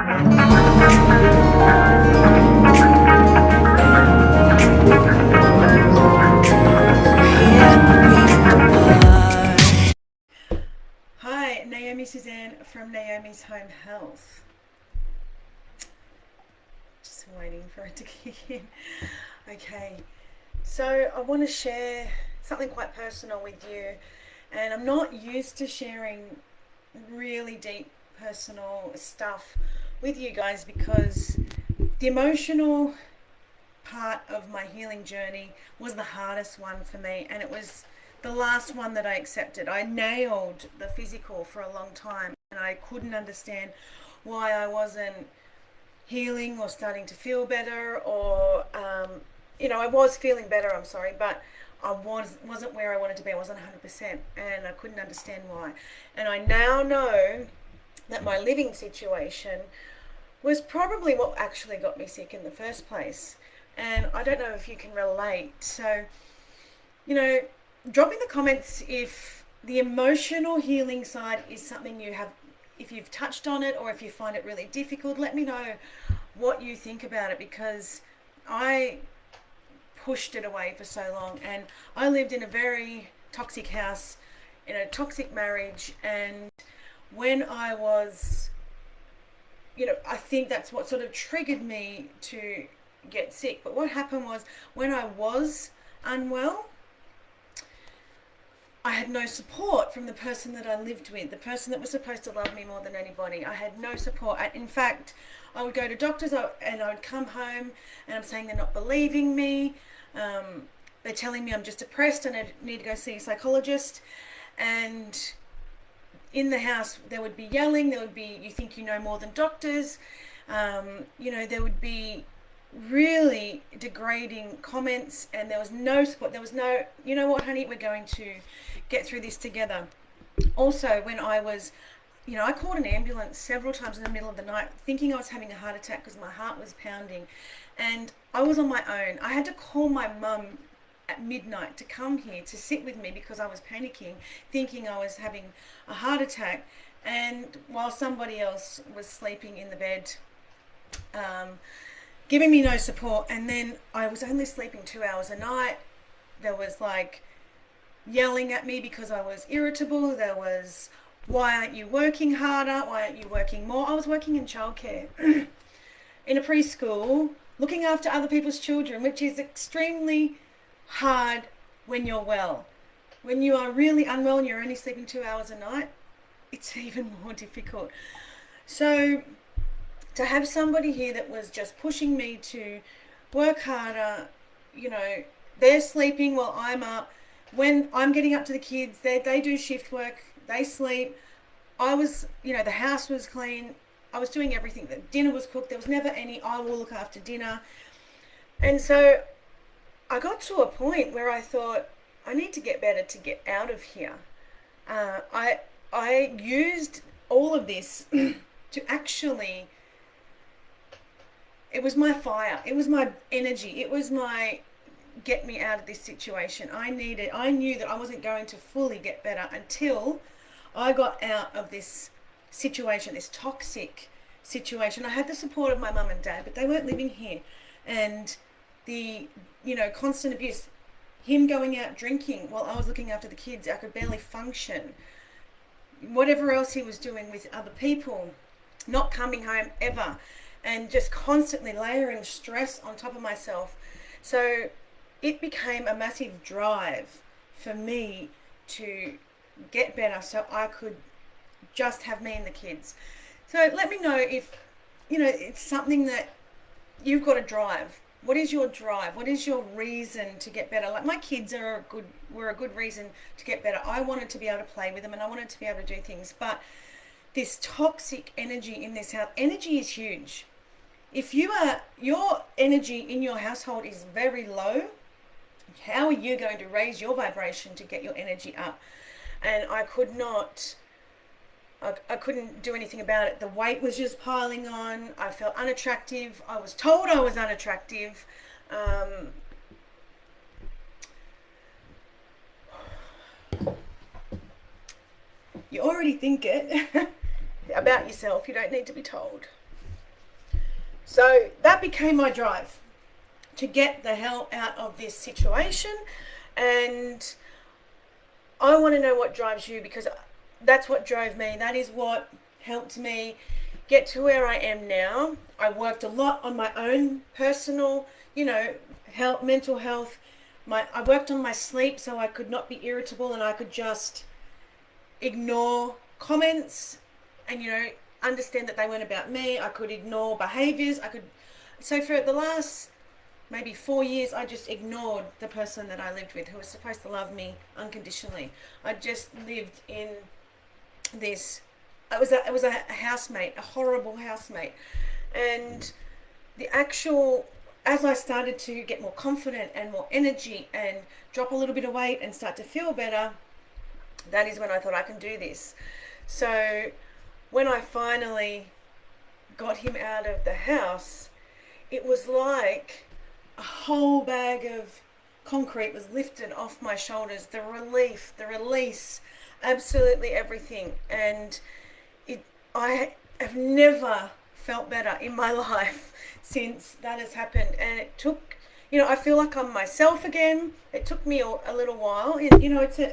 Hi, Naomi Suzanne from Naomi's Home Health. Just waiting for it to kick in. Okay, so I want to share something quite personal with you, and I'm not used to sharing really deep personal stuff with you guys because the emotional part of my healing journey was the hardest one for me, and it was the last one that I accepted. I nailed the physical for a long time, and I couldn't understand why I wasn't healing or starting to feel better, or I was feeling better, I'm sorry, but I wasn't where I wanted to be. I wasn't 100%, and I couldn't understand why. And I now know that my living situation was probably what actually got me sick in the first place. And I don't know if you can relate. So, drop in the comments if the emotional healing side is something you have, if you've touched on it, or if you find it really difficult. Let me know what you think about it, because I pushed it away for so long, and I lived in a very toxic house, in a toxic marriage, and when I was, I think that's what sort of triggered me to get sick. But what happened was, when I was unwell, I had no support from the person that I lived with, the person that was supposed to love me more than anybody. I had no support. In fact, I would go to doctors and I would come home and I'm saying they're not believing me. They're telling me I'm just depressed and I need to go see a psychologist. And in the house, there would be yelling. There would be, you think you know more than doctors. There would be really degrading comments, and there was no support. There was no, you know what, honey, we're going to get through this together. Also, when I was, I called an ambulance several times in the middle of the night thinking I was having a heart attack because my heart was pounding, and I was on my own. I had to call my mum at midnight to come here to sit with me because I was panicking, thinking I was having a heart attack, and while somebody else was sleeping in the bed, giving me no support. And then I was only sleeping 2 hours a night. There was like yelling at me because I was irritable. There was, why aren't you working harder? Why aren't you working more? I was working in childcare in a preschool, looking after other people's children, which is extremely hard when you're well. When you are really unwell and you're only sleeping 2 hours a night, it's even more difficult. So to have somebody here that was just pushing me to work harder, they're sleeping while I'm up. When I'm getting up to the kids, they do shift work, they sleep. I was, the house was clean. I was doing everything. The dinner was cooked. There was never any, I will look after dinner. And so I got to a point where I thought, I need to get better to get out of here. I used all of this to actually, it was my fire, it was my energy, it was my get me out of this situation. I knew that I wasn't going to fully get better until I got out of this situation, this toxic situation. I had the support of my mum and dad, but they weren't living here. And the, constant abuse, him going out drinking while I was looking after the kids, I could barely function. Whatever else he was doing with other people, not coming home ever, and just constantly layering stress on top of myself. So it became a massive drive for me to get better so I could just have me and the kids. So let me know if, it's something that you've got to drive. What is your drive? What is your reason to get better? Like, my kids were a good reason to get better. I wanted to be able to play with them and I wanted to be able to do things. But this toxic energy in this house, energy is huge. If your energy in your household is very low, how are you going to raise your vibration to get your energy up? And I couldn't do anything about it. The weight was just piling on. I felt unattractive. I was told I was unattractive. You already think it about yourself. You don't need to be told. So that became my drive to get the hell out of this situation. And I want to know what drives you, because that's what drove me. That is what helped me get to where I am now. I worked a lot on my own personal, health, mental health. I worked on my sleep so I could not be irritable and I could just ignore comments and, understand that they weren't about me. I could ignore behaviors. So for the last maybe 4 years, I just ignored the person that I lived with, who was supposed to love me unconditionally. I just lived in this. It was a housemate, a horrible housemate, and as I started to get more confident and more energy and drop a little bit of weight and start to feel better, that is when I thought I can do this. So when I finally got him out of the house, it was like a whole bag of concrete was lifted off my shoulders. The relief, the release, absolutely everything. And I have never felt better in my life since that has happened. And it took, I feel like I'm myself again. It took me a little while.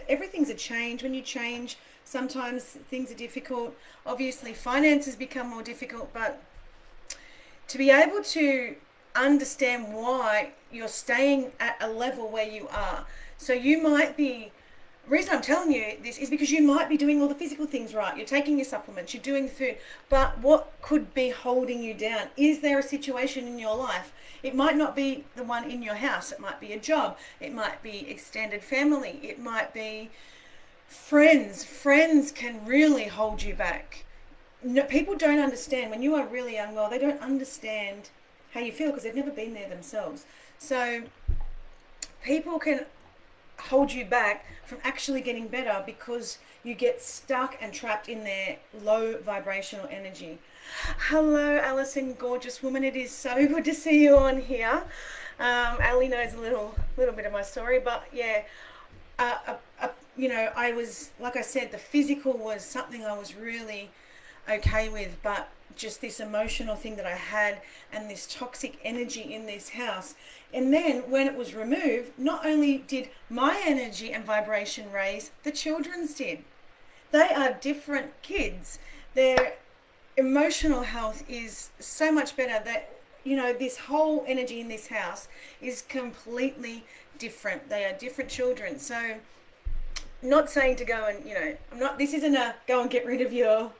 Everything's a change. When you change, sometimes things are difficult. Obviously, finances become more difficult, but to be able to understand why you're staying at a level where you are. So you might be, the reason I'm telling you this is because you might be doing all the physical things right. You're taking your supplements, you're doing the food, but what could be holding you down? Is there a situation in your life? It might not be the one in your house. It might be a job. It might be extended family. It might be friends. Friends can really hold you back. No, people don't understand. When you are really unwell, they don't understand how you feel because they've never been there themselves. So people can hold you back from actually getting better because you get stuck and trapped in their low vibrational energy. Hello, Alison, gorgeous woman. It is so good to see you on here. Ali knows a little bit of my story, but yeah, I was, like I said, the physical was something I was really okay with, but just this emotional thing that I had and this toxic energy in this house. And then when it was removed, not only did my energy and vibration raise, the children's did. They are different kids. Their emotional health is so much better that, this whole energy in this house is completely different. They are different children. So not saying to go and, this isn't a go and get rid of your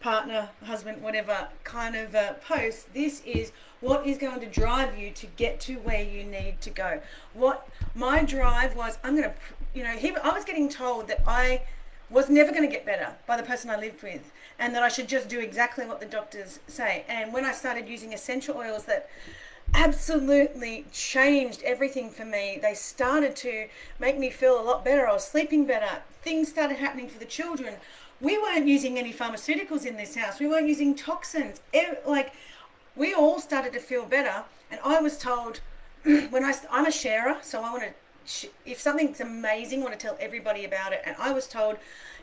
partner, husband, whatever kind of post. This is what is going to drive you to get to where you need to go. What my drive was, I was getting told that I was never going to get better by the person I lived with, and that I should just do exactly what the doctors say. And when I started using essential oils that absolutely changed everything for me, they started to make me feel a lot better. I was sleeping better. Things started happening for the children. We weren't using any pharmaceuticals in this house. We weren't using toxins. We all started to feel better. And I was told, I'm a sharer, so I want to, if something's amazing, I want to tell everybody about it. And I was told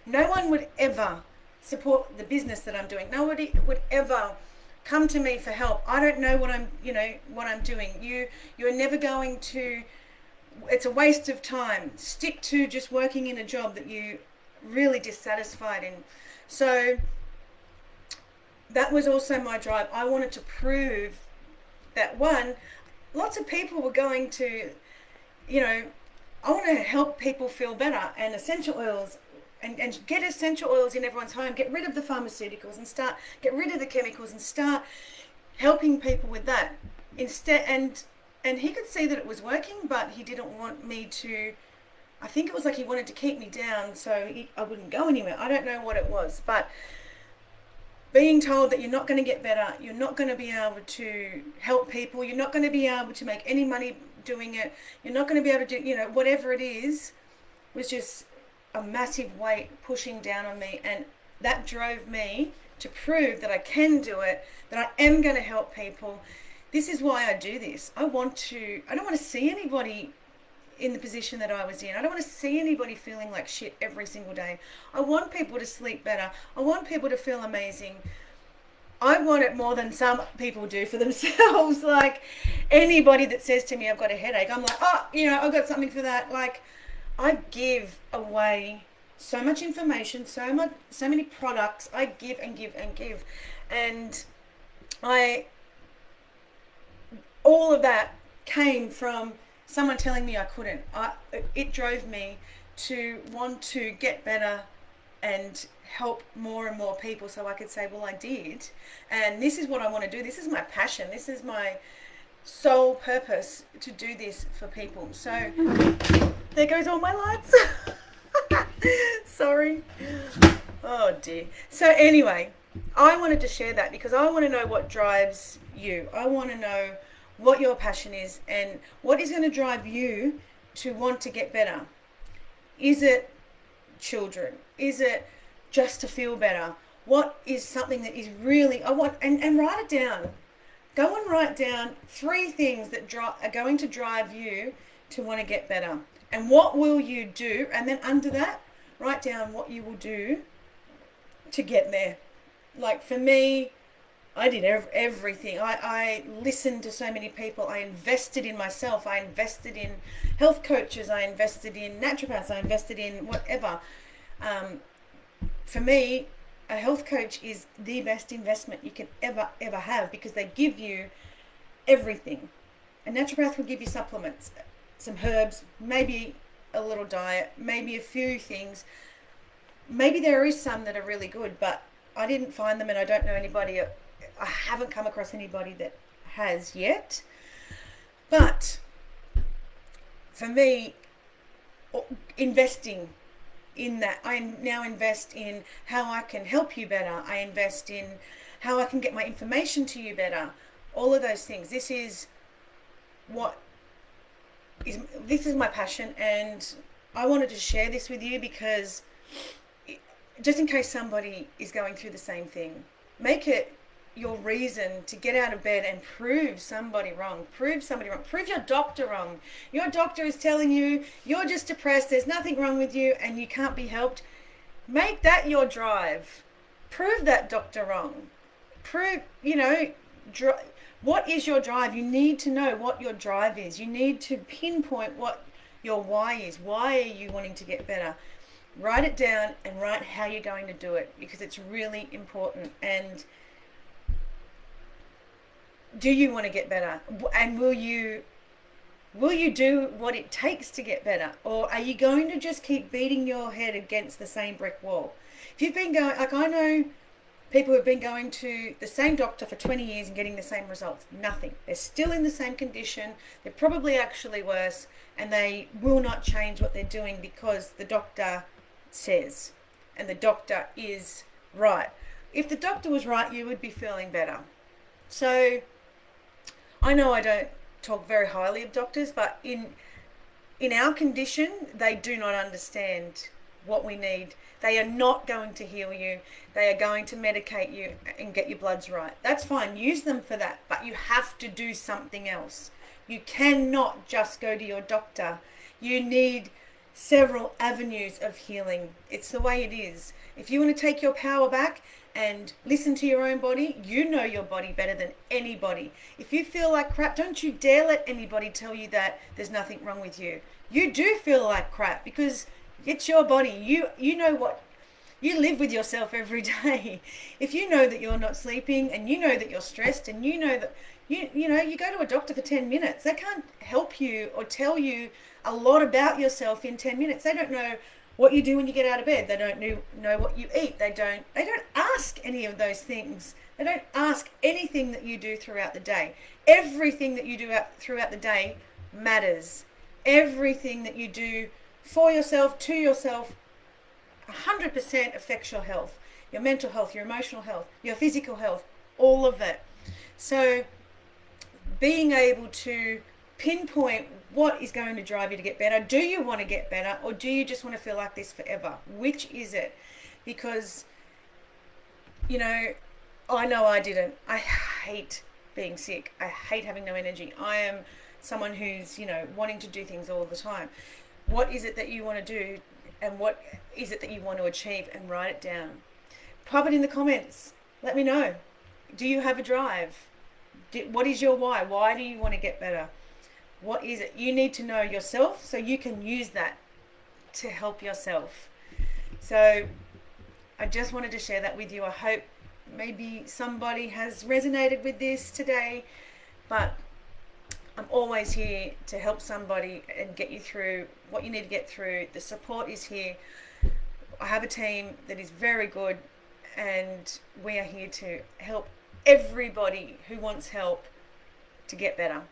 no one would ever support the business that I'm doing. Nobody would ever come to me for help. I don't know what I'm doing. You're never going to, it's a waste of time. Stick to just working in a job that you really dissatisfied in. So that was also my drive. I wanted to prove that, one, lots of people were going to, I want to help people feel better, and essential oils, and get essential oils in everyone's home. Get rid of the pharmaceuticals and get rid of the chemicals and start helping people with that instead. And he could see that it was working, but he didn't want me to. I think it was like he wanted to keep me down so I wouldn't go anywhere. I don't know what it was, but being told that you're not going to get better, you're not going to be able to help people, you're not going to be able to make any money doing it, you're not going to be able to do, whatever it is, was just a massive weight pushing down on me. And that drove me to prove that I can do it, that I am going to help people. This is why I do this. I don't want to see anybody in the position that I was in. I don't want to see anybody feeling like shit every single day. I want people to sleep better. I want people to feel amazing. I want it more than some people do for themselves. Like anybody that says to me, I've got a headache, I'm like, oh, I've got something for that. Like I give away so much information, so many products. I give and give and give. And all of that came from someone telling me I couldn't. It drove me to want to get better and help more and more people, so I could say, well, I did, and this is what I want to do. This is my passion. This is my sole purpose, to do this for people. So there goes all my lights. Sorry. Oh dear. So anyway, I wanted to share that because I want to know what drives you. I want to know what your passion is and what is going to drive you to want to get better. Is it children? Is it just to feel better? What is something that is really, I want, and write it down. Go and write down 3 things that are going to drive you to want to get better. And what will you do? And then under that, write down what you will do to get there. Like for me, I did everything. I listened to so many people. I invested in myself. I invested in health coaches. I invested in naturopaths. I invested in whatever. For me, a health coach is the best investment you can ever have, because they give you everything. A naturopath will give you supplements, some herbs, maybe a little diet, maybe a few things. Maybe there is some that are really good, but I didn't find them, and I don't know anybody. I haven't come across anybody that has yet. But for me, investing in that, I now invest in how I can help you better. I invest in how I can get my information to you better. All of those things. This is my passion, and I wanted to share this with you because just in case somebody is going through the same thing, make it your reason to get out of bed and prove somebody wrong. Prove your doctor wrong. Your doctor is telling you you're just depressed, there's nothing wrong with you, and you can't be helped. Make that your drive. Prove that doctor wrong. What is your drive? You need to know what your drive is. You need to pinpoint what your why is. Why are you wanting to get better? Write it down and write how you're going to do it, because it's really important. And do you want to get better? And will you do what it takes to get better? Or are you going to just keep beating your head against the same brick wall? If you've been going, like I know people who have been going to the same doctor for 20 years and getting the same results, nothing. They're still in the same condition. They're probably actually worse, and they will not change what they're doing because the doctor says, and the doctor is right. If the doctor was right, you would be feeling better. So I know I don't talk very highly of doctors, but in our condition, they do not understand what we need. They are not going to heal you. They are going to medicate you and get your bloods right. That's fine. Use them for that, but you have to do something else. You cannot just go to your doctor. You need several avenues of healing. It's the way it is. If you want to take your power back and listen to your own body, you know your body better than anybody. If you feel like crap, don't you dare let anybody tell you that there's nothing wrong with you. You do feel like crap because it's your body. You know what, you live with yourself every day. If you know that you're not sleeping, and you know that you're stressed, and you know that you go to a doctor for 10 minutes, they can't help you or tell you a lot about yourself in 10 minutes. They don't know what you do when you get out of bed. They don't know what you eat. They don't ask any of those things. They don't ask anything that you do throughout the day. Everything that you do throughout the day matters. Everything that you do for yourself, to yourself, 100% affects your health, your mental health, your emotional health, your physical health, all of it. So being able to pinpoint what is going to drive you to get better. Do you want to get better, or do you just want to feel like this forever? Which is it? Because, I know I didn't. I hate being sick. I hate having no energy. I am someone who's, wanting to do things all the time. What is it that you want to do, and what is it that you want to achieve? And write it down. Pop it in the comments. Let me know. Do you have a drive? What is your why? Why do you want to get better? What is it? You need to know yourself so you can use that to help yourself. So I just wanted to share that with you. I hope maybe somebody has resonated with this today, but I'm always here to help somebody and get you through what you need to get through. The support is here. I have a team that is very good, and we are here to help everybody who wants help to get better.